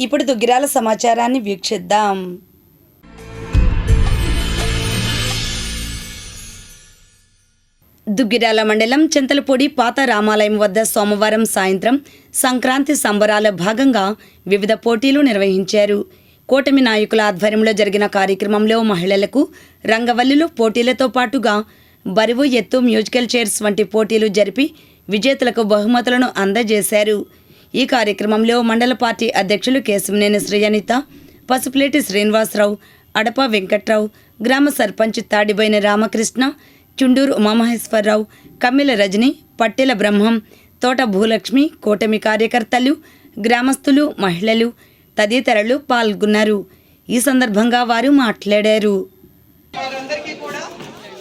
ఇప్పుడు దుగ్గిరాల సమాచారాన్ని వీక్షిద్దాం. దుగ్గిరాల మండలం చింతలపూడి పాత రామాలయం వద్ద సోమవారం సాయంత్రం సంక్రాంతి సంబరాల భాగంగా వివిధ పోటీలు నిర్వహించారు. కూటమి నాయకుల ఆధ్వర్యంలో జరిగిన కార్యక్రమంలో మహిళలకు రంగవల్లులు పోటీలతో పాటుగా బరువు ఎత్తు మ్యూజికల్ చైర్స్ వంటి పోటీలు జరిపి విజేతలకు బహుమతులను అందజేశారు. ఈ కార్యక్రమంలో మండల పార్టీ అధ్యక్షులు కేశవనేని శ్రీయనిత, పసుపులేటి శ్రీనివాసరావు, అడప వెంకట్రావు, గ్రామ సర్పంచ్ తాడిబోయిన రామకృష్ణ, చుండూరు ఉమామహేశ్వరరావు, కమ్మిల రజని, పట్టెల బ్రహ్మం, తోట భూలక్ష్మి, కూటమి కార్యకర్తలు, గ్రామస్తులు, మహిళలు తదితరులు పాల్గొన్నారు. ఈ సందర్భంగా వారు మాట్లాడారు. వారందరికీ కూడా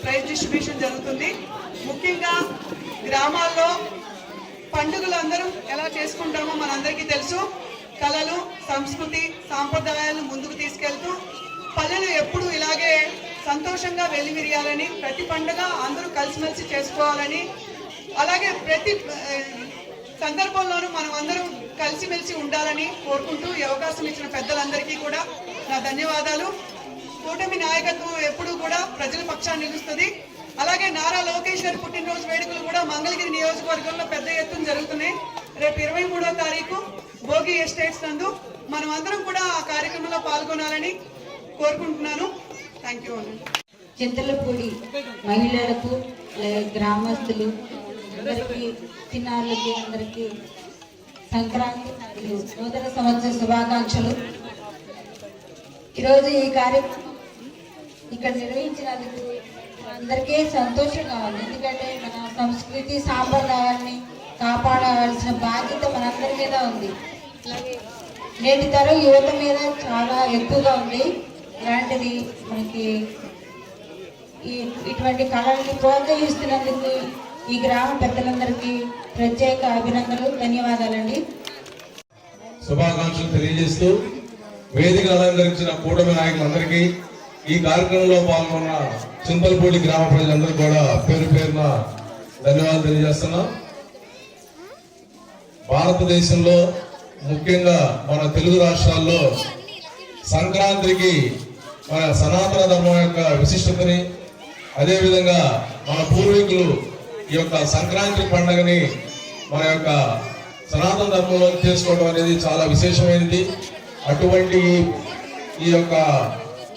ప్రైజ్ డిస్ట్రిబ్యూషన్ జరుగుతుంది. ముఖ్యంగా గ్రామాల్లో పండుగలు అందరం ఎలా చేసుకుంటామో మనందరికీ తెలుసు. కళలు, సంస్కృతి, సాంప్రదాయాలను ముందుకు తీసుకెళ్తూ పల్లెలు ఎప్పుడు ఇలాగే సంతోషంగా వెల్లివిరియాలని, ప్రతి పండుగ అందరూ కలిసిమెలిసి చేసుకోవాలని, అలాగే ప్రతి సందర్భంలోనూ మనం అందరం కలిసిమెలిసి ఉండాలని కోరుకుంటూ ఈ అవకాశం ఇచ్చిన పెద్దలందరికీ కూడా నా ధన్యవాదాలు. కూటమి నాయకత్వం ఎప్పుడూ కూడా ప్రజల పక్షాన్ని నిలుస్తుంది. అలాగే నారా లోకేష్ గారి పుట్టినరోజు వేడుకలు కూడా మంగళగిరి నియోజకవర్గంలో పెద్ద ఎత్తున జరుగుతున్నాయి. రేపు 23వ తారీఖు భోగి ఎస్టేట్స్ నందు మనం అందరం కూడా ఆ కార్యక్రమంలో పాల్గొనాలని కోరుకుంటున్నాను. Thank you. చింతలపూడి మహిళలకు, గ్రామస్తులు అందరికీ, చిన్నారులకి అందరికీ సంక్రాంతి నూతన సంవత్సర శుభాకాంక్షలు. ఈరోజు ఈ కార్యక్రమం ఇక్కడ నిర్వహించినందుకు అందరికీ సంతోషంగా ఉంది. ఎందుకంటే మన సంస్కృతి సాంప్రదాయాన్ని కాపాడాల్సిన బాధ్యత మనందరి మీద ఉంది. నేటి తరం యువత మీద చాలా ఎక్కువగా ఉంది. ఇలాంటిది మనకి ఇటువంటి కళల్ని ప్రోత్సహిస్తున్నందుకు ఈ గ్రామ పెద్దలందరికీ ప్రత్యేక అభినందనలు, ధన్యవాదాలండి. శుభాకాంక్షలు తెలియజేస్తూ వేదిక అలంకరించిన కూటమి నాయకులందరికీ, ఈ కార్యక్రమంలో పాల్గొన్న చింతలపూడి గ్రామ ప్రజలందరూ కూడా పేరు పేరున ధన్యవాదాలు తెలియజేస్తున్నాం. భారతదేశంలో ముఖ్యంగా మన తెలుగు రాష్ట్రాల్లో సంక్రాంతికి మన సనాతన ధర్మం యొక్క విశిష్టతని, అదేవిధంగా మన పూర్వీకులు ఈ యొక్క సంక్రాంతి పండుగని మన యొక్క సనాతన ధర్మంలో చేసుకోవడం అనేది చాలా విశేషమైనది. అటువంటి ఈ యొక్క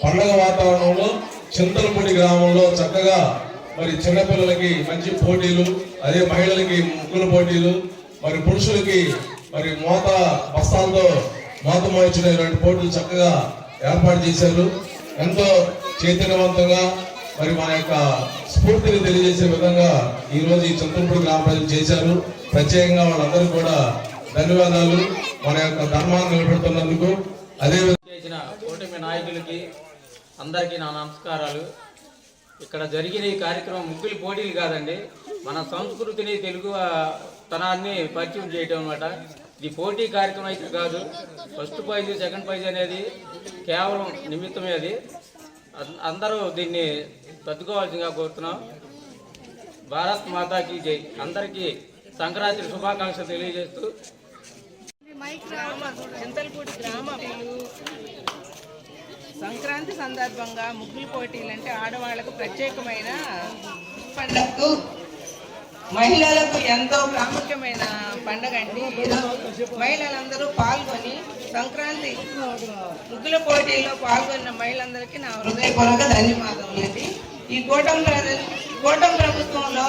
పండుగ వాతావరణంలో చింతలపూడి గ్రామంలో చక్కగా మరి చిన్నపిల్లలకి మంచి పోటీలు, అదే మహిళలకి ముగ్గుల పోటీలు, మరి పురుషులకి మరి మోత బస్తాలతో మోత మోయించినటువంటి పోటీలు చక్కగా ఏర్పాటు చేశారు. ఎంతో చైతన్యవంతంగా మరి మన యొక్క స్ఫూర్తిని తెలియజేసే విధంగా ఈరోజు ఈ చింతలపూడి గ్రామ ప్రజలు చేశారు. ప్రత్యేకంగా వాళ్ళందరూ కూడా ధన్యవాదాలు, మన యొక్క ధర్మాన్ని నిలబెడుతున్నందుకు. అదేవిధంగా చేసిన కూటమి నాయకులకి అందరికీ నా నమస్కారాలు. ఇక్కడ జరిగిన ఈ కార్యక్రమం ముగ్గులు పోటీలు కాదండి, మన సంస్కృతిని, తెలుగు తనాన్ని పరిచయం చేయటం అన్నమాట. ఇది పోటీ కార్యక్రమం అయితే కాదు. ఫస్ట్ ప్రైజ్, సెకండ్ ప్రైజ్ అనేది కేవలం నిమిత్తమే. అది అందరూ దీన్ని తట్టుకోవాల్సిందిగా కోరుతున్నాం. భారత్ మాతాకి జై. అందరికీ సంక్రాంతి శుభాకాంక్షలు తెలియజేస్తూ చింతలపూడి గ్రామ సంక్రాంతి సందర్భంగా ముగ్గులు పోటీలు అంటే ఆడవాళ్లకు ప్రత్యేకమైన పండుగకు, మహిళలకు ఎంతో ప్రాముఖ్యమైన పండుగ అండి. మహిళలందరూ పాల్గొని సంక్రాంతి ముగ్గుల పోటీల్లో పాల్గొన్న మహిళలందరికీ నా హృదయపూర్వక ధన్యవాదములండి. ఈ కూటమి ప్రభుత్వంలో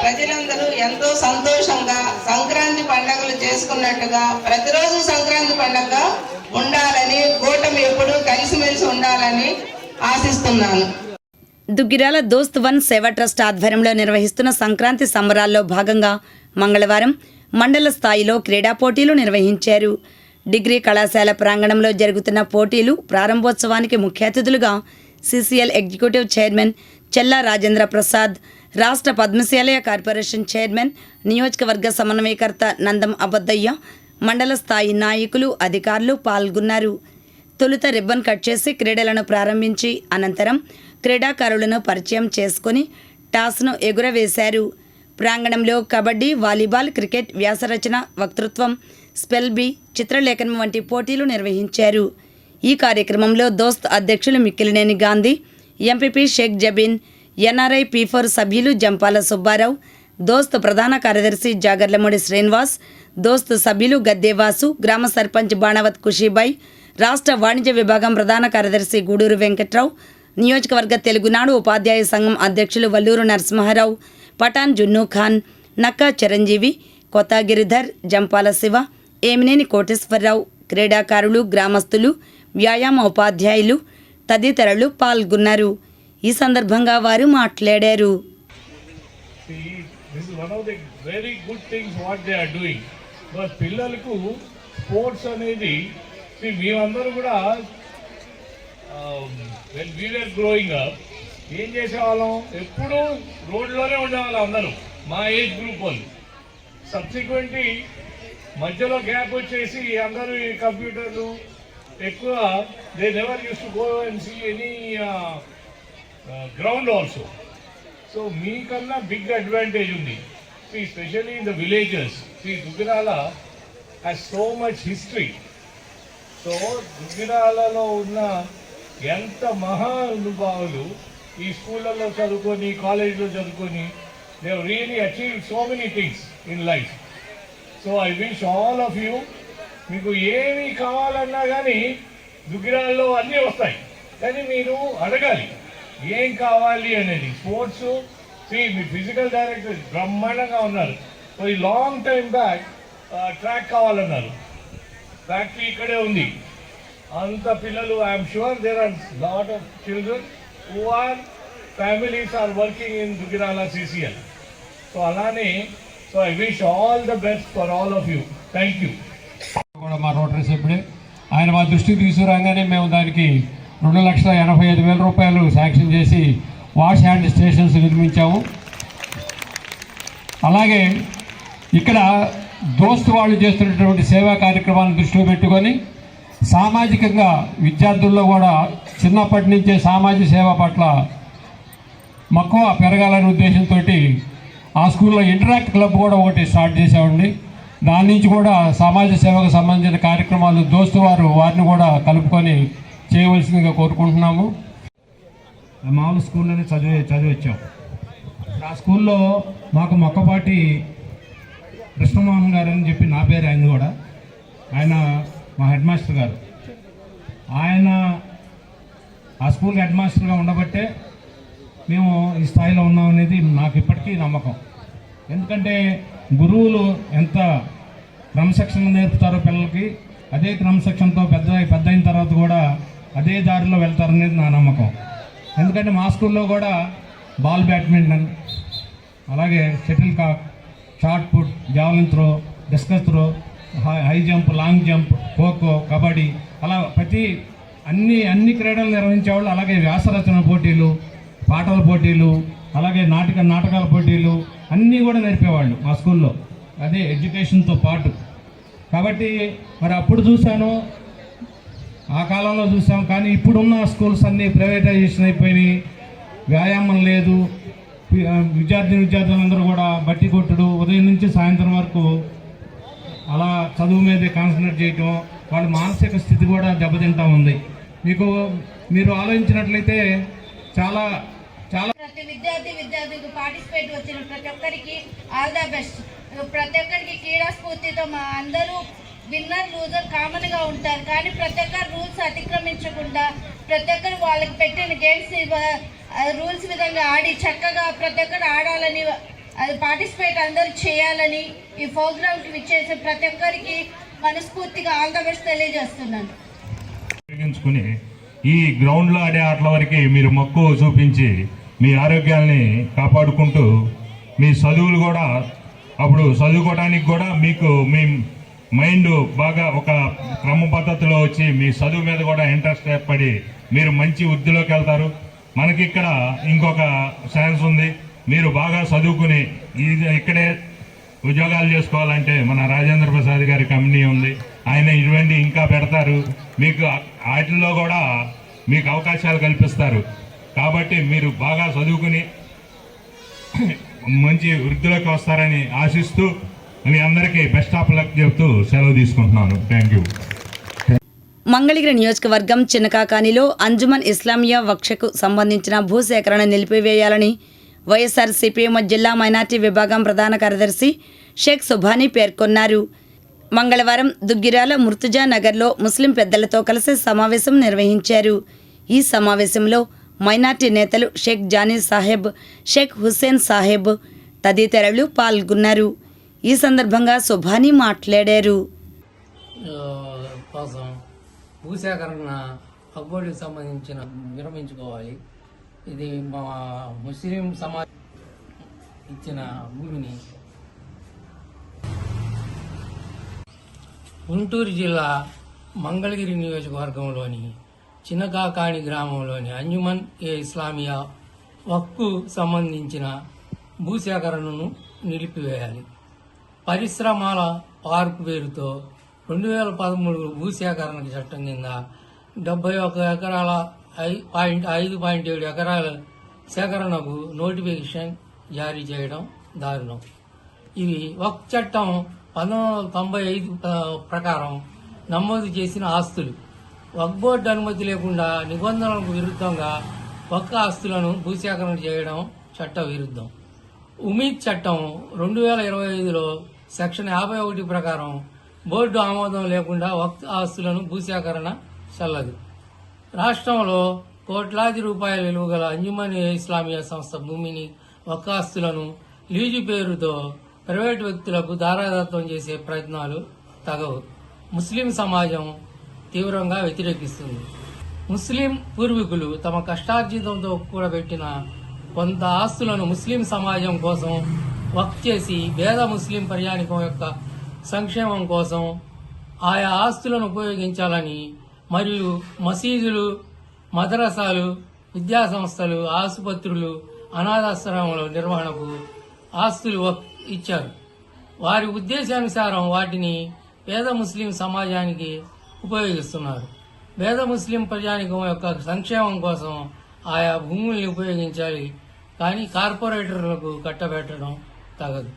ప్రజలందరూ ఎంతో సంతోషంగా సంక్రాంతి పండుగలు చేసుకున్నట్టుగా ప్రతిరోజు సంక్రాంతి పండుగ ఉండాలని, కూటమి ఎప్పుడు కలిసిమెలిసి ఉండాలని ఆశిస్తున్నాను. దుగ్గిరాల దోస్త్ వన్ సేవా ట్రస్ట్ ఆధ్వర్యంలో నిర్వహిస్తున్న సంక్రాంతి సంబరాల్లో భాగంగా మంగళవారం మండల స్థాయిలో క్రీడా పోటీలు నిర్వహించారు. డిగ్రీ కళాశాల ప్రాంగణంలో జరుగుతున్న పోటీలు ప్రారంభోత్సవానికి ముఖ్య అతిథులుగా సిసిఎల్ ఎగ్జిక్యూటివ్ చైర్మన్ చెల్లా రాజేంద్ర ప్రసాద్, రాష్ట్ర పద్మశాలయ కార్పొరేషన్ చైర్మన్, నియోజకవర్గ సమన్వయకర్త నందం అబద్దయ్య, మండల స్థాయి నాయకులు, అధికారులు పాల్గొన్నారు. తొలుత రిబ్బన్ కట్ చేసి క్రీడలను ప్రారంభించి అనంతరం క్రీడాకారులను పరిచయం చేసుకుని టాస్ను ఎగురవేశారు. ప్రాంగణంలో కబడ్డీ, వాలీబాల్, క్రికెట్, వ్యాసరచన, వక్తృత్వం, స్పెల్ బీ, చిత్రలేఖనం వంటి పోటీలు నిర్వహించారు. ఈ కార్యక్రమంలో దోస్త్ అధ్యక్షులు Mikkilineni Gandhi, MPP Shaik Jabeen, NRI P4 సభ్యులు జంపాల సుబ్బారావు, దోస్త్ ప్రధాన కార్యదర్శి జాగర్లమూడి శ్రీనివాస్, దోస్త్ సభ్యులు గద్దేవాసు, గ్రామ సర్పంచ్ బాణవత్ ఖుషీబాయ్, రాష్ట్ర వాణిజ్య విభాగం ప్రధాన కార్యదర్శి గూడూరు వెంకట్రావు, నియోజకవర్గ తెలుగునాడు ఉపాధ్యాయ సంఘం అధ్యక్షులు వల్లూరు నరసింహారావు, పఠాన్ జున్నూ ఖాన్, నక్కా చిరంజీవి, కొత్త గిరిధర్, జంపాల శివ, ఏమినేని కోటేశ్వరరావు, క్రీడాకారులు, గ్రామస్తులు, వ్యాయామ ఉపాధ్యాయులు తదితరులు పాల్గొన్నారు. ఈ సందర్భంగా వారు మాట్లాడారు. See, this is one of the very good things what they are doing. But పిల్లలకు స్పోర్ట్స్ అనేది మేమందరూ కూడా when we were growing up ఏం చేసేవాళ్ళం, ఎప్పుడూ రోడ్లోనే ఉండేవాళ్ళం అందరూ, మా ఏజ్ గ్రూప్ వాళ్ళు. సబ్సిక్వెంట్లీ మధ్యలో గ్యాప్ వచ్చేసి అందరూ ఈ కంప్యూటర్లు ఎక్కువ, they never use to go and see any ground also. So మీకన్నా బిగ్ అడ్వాంటేజ్ ఉంది. Specially in the villages. Duggirala has so much history. So దుగ్గిరాలలో ఉన్న ఎంత మహానుభావులు ఈ స్కూళ్ళల్లో చదువుకొని, కాలేజీలో చదువుకొని, they have really achieve so many things in life. So I wish all of you, మీకు ఏమి కావాలన్నా కానీ దుగ్గిరాల్లో అన్నీ వస్తాయి, కానీ మీరు అడగాలి ఏం కావాలి అనేది. స్పోర్ట్స్ మీ ఫిజికల్ డైరెక్టర్ బ్రహ్మాండంగా ఉన్నారు. సో ఈ లాంగ్ టైం బ్యాక్ ట్రాక్ కావాలన్నారు, ఫ్యాక్టరీ ఇక్కడే ఉంది. అంత పిల్లలు, I'm sure there are lot of children who are families are working in Duggirala CCL. So అలానే so I wish all the best for all of you. Thank you. కూడా మా rotary సభ్యుడే, ఆయన మా దృష్టికి తీసుకురాగానే మేము దానికి 2,85,000 రూపాయలు శాంక్షన్ చేసి వాష్ హ్యాండ్ స్టేషన్స్ నిర్మించాము. అలాగే ఇక్కడ దోస్తు వాళ్ళు చేస్తున్నటువంటి సేవా కార్యక్రమాలను దృష్టిలో పెట్టుకొని సామాజికంగా విద్యార్థుల్లో కూడా చిన్నప్పటి నుంచే సామాజిక సేవ పట్ల మక్కువ పెరగాలనే ఉద్దేశంతో ఆ స్కూల్లో ఇంటరాక్ట్ క్లబ్ కూడా ఒకటి స్టార్ట్ చేసామండి. దాని నుంచి కూడా సమాజ సేవకు సంబంధించిన కార్యక్రమాలు దోస్తు వారిని కూడా కలుపుకొని చేయవలసిందిగా కోరుకుంటున్నాము. మామూలు స్కూల్లోనే చదివచ్చాం. ఆ స్కూల్లో మాకు మొక్కపాటి కృష్ణమోహన్ గారు అని చెప్పి, నా పేరు ఆయన కూడా, ఆయన మా హెడ్ మాస్టర్ గారు. ఆయన ఆ స్కూల్ హెడ్ మాస్టర్గా ఉండబట్టే మేము ఈ స్థాయిలో ఉన్నామనేది నాకు ఇప్పటికీ నమ్మకం. ఎందుకంటే గురువులు ఎంత క్రమశిక్షణ నేర్పుతారో పిల్లలకి, అదే క్రమశిక్షణతో పెద్ద అయిన తర్వాత కూడా అదే దారిలో వెళ్తారనేది నా నమ్మకం. ఎందుకంటే మా స్కూల్లో కూడా బాల్ బ్యాడ్మింటన్, అలాగే shuttle cock, shot put, javelin throw, discus throw, high jump, long jump, khokho, kabaddi, అలా అన్ని క్రీడలు నిర్వహించేవాళ్ళు. అలాగే వ్యాసరచన పోటీలు, పాటల పోటీలు, అలాగే నాటకాల పోటీలు అన్నీ కూడా నేర్పేవాళ్ళు మా స్కూల్లో, అదే ఎడ్యుకేషన్తో పాటు. కాబట్టి మరి అప్పుడు చూశాను, ఆ కాలంలో చూసాం. కానీ ఇప్పుడున్న స్కూల్స్ అన్నీ ప్రైవేటైజేషన్ అయిపోయినాయి, వ్యాయామం లేదు. విద్యార్థులందరూ కూడా బట్టి కొట్టుడు, ఉదయం నుంచి సాయంత్రం వరకు అలా చదువు మీదే కాన్సన్ట్రేట్ చేయటం, వాళ్ళ మానసిక స్థితి కూడా దెబ్బతింటా ఉంది. మీరు ఆలోచించినట్లయితే చాలా ప్రతి విద్యార్థికి పార్టిసిపేట్ వచ్చిన ప్రతి ఒక్కరికి ఆల్ ద బెస్ట్. ప్రతి ఒక్కరికి క్రీడా స్ఫూర్తితో మా అందరూ విన్నర్ లూజర్ కామన్గా ఉంటారు, కానీ ప్రతి ఒక్కరు రూల్స్ అతిక్రమించకుండా ప్రతి ఒక్కరు వాళ్ళకి పెట్టిన గేమ్స్ రూల్స్ విధంగా ఆడి చక్కగా ప్రతి ఒక్కరు ఆడాలని, అది పార్టిసిపేట్ అందరూ చేయాలని ఈ ప్రోగ్రామ్కి విచ్చేసి ప్రతి ఒక్కరికి మనస్ఫూర్తిగా ఆల్ ద బెస్ట్ తెలియజేస్తున్నాను. ఉపయోగించుకుని ఈ గ్రౌండ్లో ఆడే ఆటల వరకు మీరు మక్కువ చూపించి మీ ఆరోగ్యాన్ని కాపాడుకుంటూ మీ చదువులు కూడా అప్పుడు చదువుకోవడానికి కూడా మీకు మీ మైండ్ బాగా ఒక క్రమ పద్ధతిలో వచ్చి మీ చదువు మీద కూడా ఇంట్రెస్ట్ ఏర్పడి మీరు మంచి వృద్ధిలోకి వెళ్తారు. మనకి ఇక్కడ ఇంకొక ఛాన్స్ ఉంది, మీరు బాగా చదువుకుని ఇక్కడే ఉద్యోగాలు చేసుకోవాలంటే మన రాజేంద్ర ప్రసాద్ గారి కంపెనీ ఉంది, ఆయన ఇటువంటి ఇంకా పెడతారు, మీకు వాటిల్లో కూడా మీకు అవకాశాలు కల్పిస్తారు. కాబట్టి మీరు బాగా చదువుకుని మంచి వృద్ధిలోకి వస్తారని ఆశిస్తూ మీ అందరికీ బెస్ట్ ఆఫ్ లక్ చెబుతూ సెలవు తీసుకుంటున్నాను. Thank you. మంగళగిరి నియోజకవర్గం చిన్నకాకానిలో అంజుమన్ ఇస్లామియా వక్షకు సంబంధించిన భూసేకరణ నిలిపివేయాలని వైఎస్ఆర్ సిపిఎం జిల్లా మైనార్టీ విభాగం ప్రధాన కార్యదర్శి షేక్ సుభానీ పేర్కొన్నారు. మంగళవారం దుగ్గిరాల ముర్తుజా నగర్లో ముస్లిం పెద్దలతో కలిసి సమావేశం నిర్వహించారు. ఈ సమావేశంలో మైనార్టీ నేతలు షేక్ జానీ సాహెబ్, షేక్ హుస్సేన్ సాహెబ్ తదితరులు పాల్గొన్నారు. ఈ సందర్భంగా సుభానీ మాట్లాడారు. కోసం భూసేకరణ అబ్బోడికి సంబంధించిన నిర్మించుకోవాలి. ఇది మా ముస్లిం సమాజం ఇచ్చిన భూమిని గుంటూరు జిల్లా మంగళగిరి నియోజకవర్గంలోని చిన్నకాకాణి గ్రామంలోని అంజుమన్ ఇస్లామియా వక్కు సంబంధించిన భూసేకరణను నిలిపివేయాలి. పరిశ్రమల పార్కు పేరుతో 2013 భూసేకరణ చట్టం కింద 71 ఎకరాల 5.7 ఎకరాల సేకరణకు నోటిఫికేషన్ జారీ చేయడం దారుణం. ఇవి వక్ఫ్ చట్టం 1995 ప్రకారం నమోదు చేసిన ఆస్తులు. వక్ఫ్ బోర్డు అనుమతి లేకుండా నిబంధనలకు విరుద్ధంగా వక్ఫ్ ఆస్తులను భూసేకరణ చేయడం చట్ట విరుద్ధం. ఉమీద్ చట్టం 2025లో సెక్షన్ 51 ప్రకారం బోర్డు ఆమోదం లేకుండా వక్ఫ్ ఆస్తులను భూసేకరణ చెల్లదు. రాష్ట్రంలో కోట్లాది రూపాయల విలువ గల అంజుమన్ ఇస్లామియా సంస్థ భూమిని వక్ఫ్ ఆస్తులను లీజు పేరుతో ప్రైవేటు వ్యక్తులకు దారాదత్తం చేసే ప్రయత్నాలు తగవు. ముస్లిం సమాజం తీవ్రంగా వ్యతిరేకిస్తుంది. ముస్లిం పూర్వీకులు తమ కష్టార్జితంతో కూడబెట్టిన కొంత ఆస్తులను ముస్లిం సమాజం కోసం వక్ఫ్ చేసి పేద ముస్లిం ప్రయాణికం యొక్క సంక్షేమం కోసం ఆయా ఆస్తులను ఉపయోగించాలని మరియు మసీదులు, మదరసాలు, విద్యాసంస్థలు, ఆసుపత్రులు, అనాథాశ్రమాల నిర్వహణకు ఆస్తులు వక్ఫ్ ఇచ్చారు. వారి ఉద్దేశానుసారం వాటిని పేద ముస్లిం సమాజానికి ఉపయోగిస్తున్నారు. పేద ముస్లిం ప్రజానికం యొక్క సంక్షేమం కోసం ఆయా భూముల్ని ఉపయోగించాలి, కానీ కార్పొరేటర్లకు కట్టబెట్టడం తగదు.